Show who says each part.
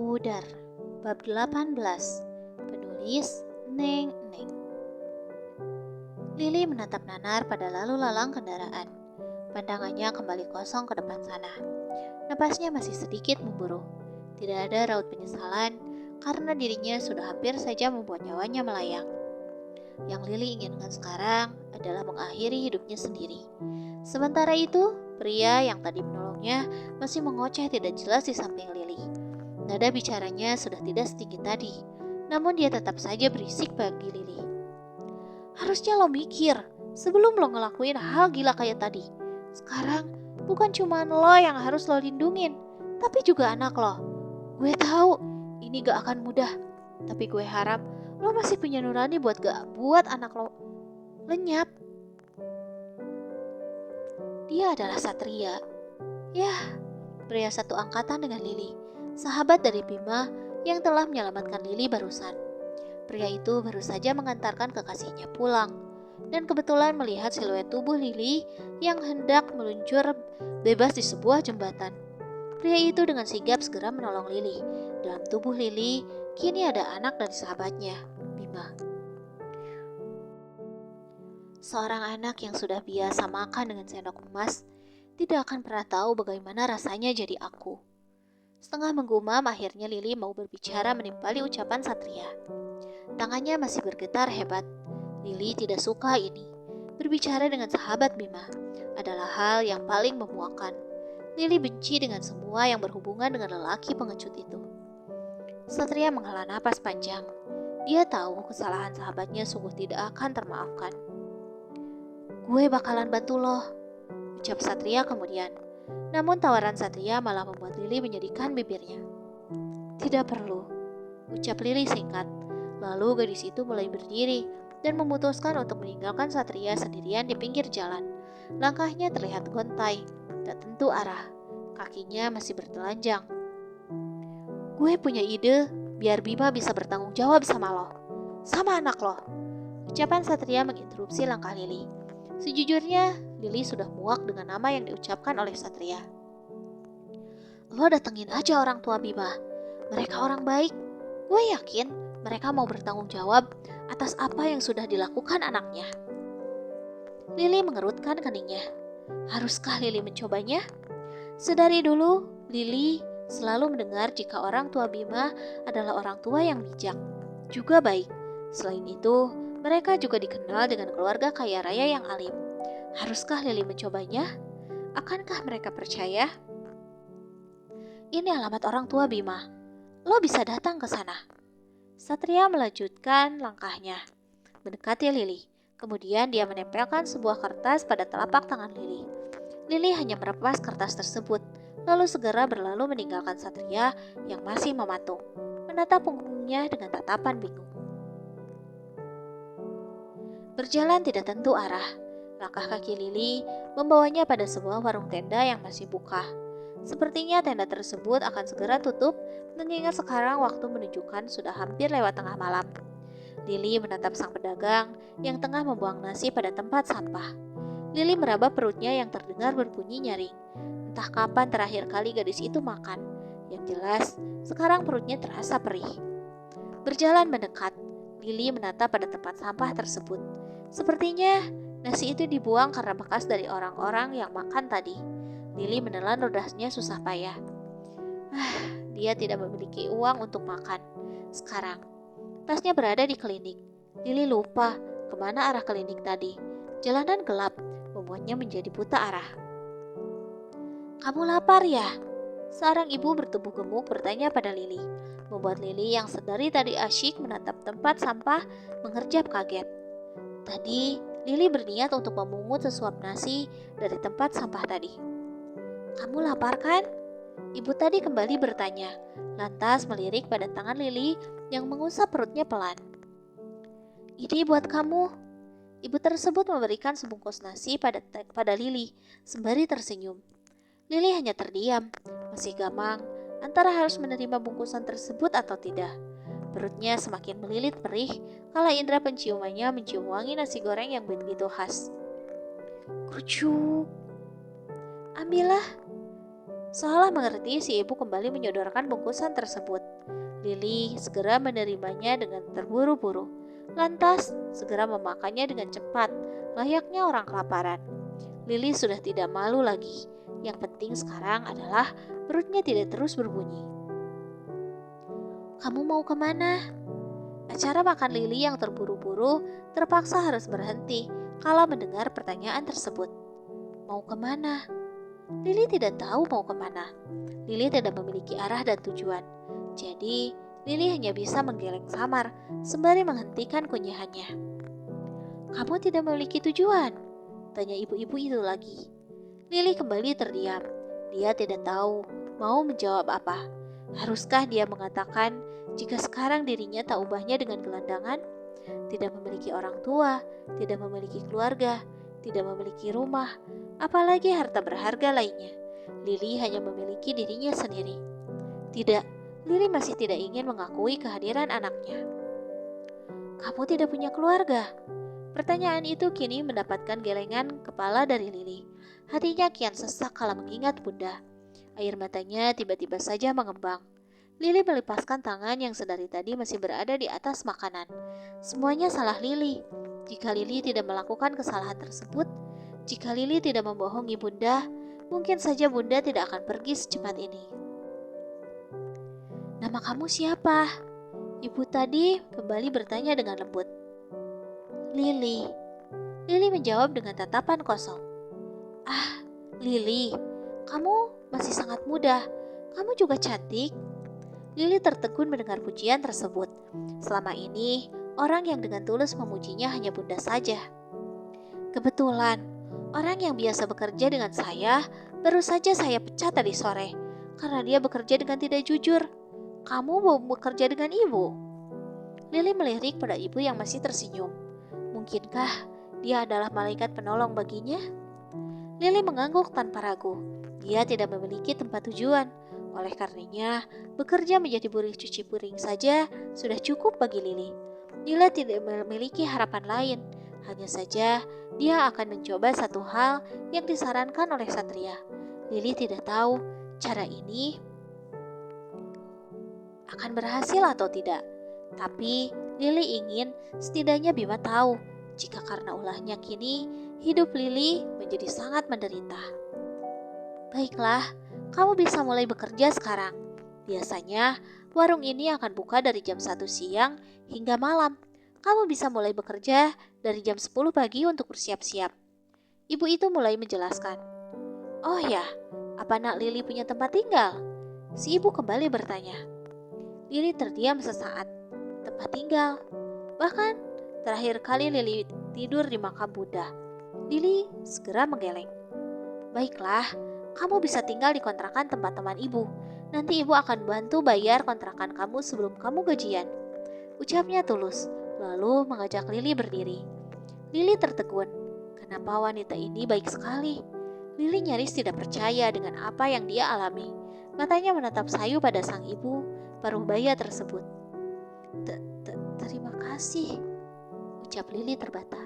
Speaker 1: Pudar, bab 18, penulis Neng Neng. Lili menatap nanar pada lalu lalang kendaraan. Pandangannya kembali kosong ke depan sana. Napasnya masih sedikit memburu. Tidak ada raut penyesalan karena dirinya sudah hampir saja membuat nyawanya melayang. Yang Lili inginkan sekarang adalah mengakhiri hidupnya sendiri. Sementara itu, pria yang tadi menolongnya masih mengoceh tidak jelas di samping Lili. Nada bicaranya sudah tidak setinggi tadi, namun dia tetap saja berisik bagi Lili. Harusnya lo mikir sebelum lo ngelakuin hal gila kayak tadi. Sekarang bukan cuma lo yang harus lo lindungin, tapi juga anak lo. Gue tahu ini gak akan mudah, tapi gue harap lo masih punya nurani buat gak buat anak lo lenyap. Dia adalah Satria. Yah, pria satu angkatan dengan Lili, sahabat dari Bima yang telah menyelamatkan Lili barusan. Pria itu baru saja mengantarkan kekasihnya pulang, dan kebetulan melihat siluet tubuh Lili yang hendak meluncur bebas di sebuah jembatan. Pria itu dengan sigap segera menolong Lili. Dalam tubuh Lili, kini ada anak dari sahabatnya, Bima. Seorang anak yang sudah biasa makan dengan sendok emas tidak akan pernah tahu bagaimana rasanya jadi aku. Setengah menggumam, akhirnya Lili mau berbicara menimpali ucapan Satria. Tangannya masih bergetar hebat. Lili tidak suka ini. Berbicara dengan sahabat Bima adalah hal yang paling memuakkan. Lili benci dengan semua yang berhubungan dengan lelaki pengecut itu. Satria menghela napas panjang. Dia tahu kesalahan sahabatnya sungguh tidak akan termaafkan. Gue bakalan bantu lo, ucap Satria kemudian. Namun tawaran Satria malah membuat Lili menyedihkan bibirnya. Tidak perlu, ucap Lili singkat. Lalu gadis itu mulai berdiri dan memutuskan untuk meninggalkan Satria sendirian di pinggir jalan. Langkahnya terlihat gontai, tak tentu arah. Kakinya masih bertelanjang. Gue punya ide biar Bima bisa bertanggung jawab sama lo, sama anak lo. Ucapan Satria menginterupsi langkah Lili. Sejujurnya, Lili sudah muak dengan nama yang diucapkan oleh Satria. Lo datengin aja orang tua Bima. Mereka orang baik. Gue yakin mereka mau bertanggung jawab atas apa yang sudah dilakukan anaknya. Lili mengerutkan keningnya. Haruskah Lili mencobanya? Sedari dulu, Lili selalu mendengar jika orang tua Bima adalah orang tua yang bijak, juga baik. Selain itu, mereka juga dikenal dengan keluarga kaya raya yang alim. Haruskah Lili mencobanya? Akankah mereka percaya? Ini alamat orang tua Bima. Lo bisa datang ke sana. Satria melanjutkan langkahnya, mendekati Lili. Kemudian dia menempelkan sebuah kertas pada telapak tangan Lili. Lili hanya merepas kertas tersebut, lalu segera berlalu meninggalkan Satria yang masih mematung, menatap punggungnya dengan tatapan bingung. Berjalan tidak tentu arah. Langkah kaki Lili membawanya pada sebuah warung tenda yang masih buka. Sepertinya tenda tersebut akan segera tutup, mengingat sekarang waktu menunjukkan sudah hampir lewat tengah malam. Lili menatap sang pedagang yang tengah membuang nasi pada tempat sampah. Lili meraba perutnya yang terdengar berbunyi nyaring. Entah kapan terakhir kali gadis itu makan. Yang jelas, sekarang perutnya terasa perih. Berjalan mendekat, Lili menatap pada tempat sampah tersebut. Sepertinya nasi itu dibuang karena bekas dari orang-orang yang makan tadi. Lili menelan ludahnya susah payah. Dia tidak memiliki uang untuk makan. Sekarang, tasnya berada di klinik. Lili lupa kemana arah klinik tadi. Jalanan gelap membuatnya menjadi buta arah. Kamu lapar ya? Seorang ibu bertubuh gemuk bertanya pada Lili. Membuat Lili yang sedari tadi asyik menatap tempat sampah mengerjap kaget. Tadi, Lili berniat untuk memungut sesuap nasi dari tempat sampah tadi. Kamu lapar kan? Ibu tadi kembali bertanya, lantas melirik pada tangan Lili yang mengusap perutnya pelan. Ini buat kamu. Ibu tersebut memberikan sebungkus nasi pada Lili, sembari tersenyum. Lili hanya terdiam, masih gamang antara harus menerima bungkusan tersebut atau tidak. Perutnya semakin melilit perih kala indera penciumannya mencium wangi nasi goreng yang begitu khas. Kucuk. Ambillah. Seolah mengerti, si ibu kembali menyodorkan bungkusan tersebut. Lili segera menerimanya dengan terburu-buru. Lantas, segera memakannya dengan cepat, layaknya orang kelaparan. Lili sudah tidak malu lagi. Yang penting sekarang adalah perutnya tidak terus berbunyi. Kamu mau kemana? Acara makan Lili yang terburu-buru terpaksa harus berhenti kala mendengar pertanyaan tersebut. Mau kemana? Lili tidak tahu mau kemana. Lili tidak memiliki arah dan tujuan. Jadi, Lili hanya bisa menggeleng samar sembari menghentikan kunyahannya. Kamu tidak memiliki tujuan? Tanya ibu-ibu itu lagi. Lili kembali terdiam. Dia tidak tahu mau menjawab apa. Haruskah dia mengatakan jika sekarang dirinya tak ubahnya dengan gelandangan? Tidak memiliki orang tua, tidak memiliki keluarga, tidak memiliki rumah, apalagi harta berharga lainnya. Lili hanya memiliki dirinya sendiri. Tidak, Lili masih tidak ingin mengakui kehadiran anaknya. Kamu tidak punya keluarga? Pertanyaan itu kini mendapatkan gelengan kepala dari Lili. Hatinya kian sesak kala mengingat bunda. Air matanya tiba-tiba saja mengembang. Lili melepaskan tangan yang sedari tadi masih berada di atas makanan. Semuanya salah Lili. Jika Lili tidak melakukan kesalahan tersebut, jika Lili tidak membohongi bunda, mungkin saja bunda tidak akan pergi secepat ini. Nama kamu siapa? Ibu tadi kembali bertanya dengan lembut. Lili. Lili menjawab dengan tatapan kosong. Ah, Lili, kamu masih sangat muda. Kamu juga cantik. Lili tertegun mendengar pujian tersebut. Selama ini, orang yang dengan tulus memujinya hanya bunda saja. Kebetulan, orang yang biasa bekerja dengan saya, baru saja saya pecat tadi sore. Karena dia bekerja dengan tidak jujur. Kamu mau bekerja dengan ibu? Lili melirik pada ibu yang masih tersenyum. Mungkinkah dia adalah malaikat penolong baginya? Lili mengangguk tanpa ragu. Dia tidak memiliki tempat tujuan. Oleh karenanya, bekerja menjadi buruh cuci piring saja sudah cukup bagi Lili. Lili tidak memiliki harapan lain. Hanya saja, dia akan mencoba satu hal yang disarankan oleh Satria. Lili tidak tahu cara ini akan berhasil atau tidak. Tapi Lili ingin setidaknya Bima tahu jika karena ulahnya kini hidup Lili menjadi sangat menderita. Baiklah, kamu bisa mulai bekerja sekarang. Biasanya warung ini akan buka dari jam 1 siang hingga malam. Kamu bisa mulai bekerja dari jam 10 pagi untuk bersiap-siap. Ibu itu mulai menjelaskan. Oh ya, apa nak Lili punya tempat tinggal? Si ibu kembali bertanya. Lili terdiam sesaat. Tempat tinggal. Bahkan terakhir kali Lili tidur di makam Bunda. Lili segera menggeleng. Baiklah, kamu bisa tinggal di kontrakan tempat teman ibu. Nanti ibu akan bantu bayar kontrakan kamu sebelum kamu gajian. Ucapnya tulus, lalu mengajak Lili berdiri. Lili tertegun. Kenapa wanita ini baik sekali? Lili nyaris tidak percaya dengan apa yang dia alami. Matanya menatap sayu pada sang ibu paruh baya tersebut. Terima kasih, ucap Lili terbata.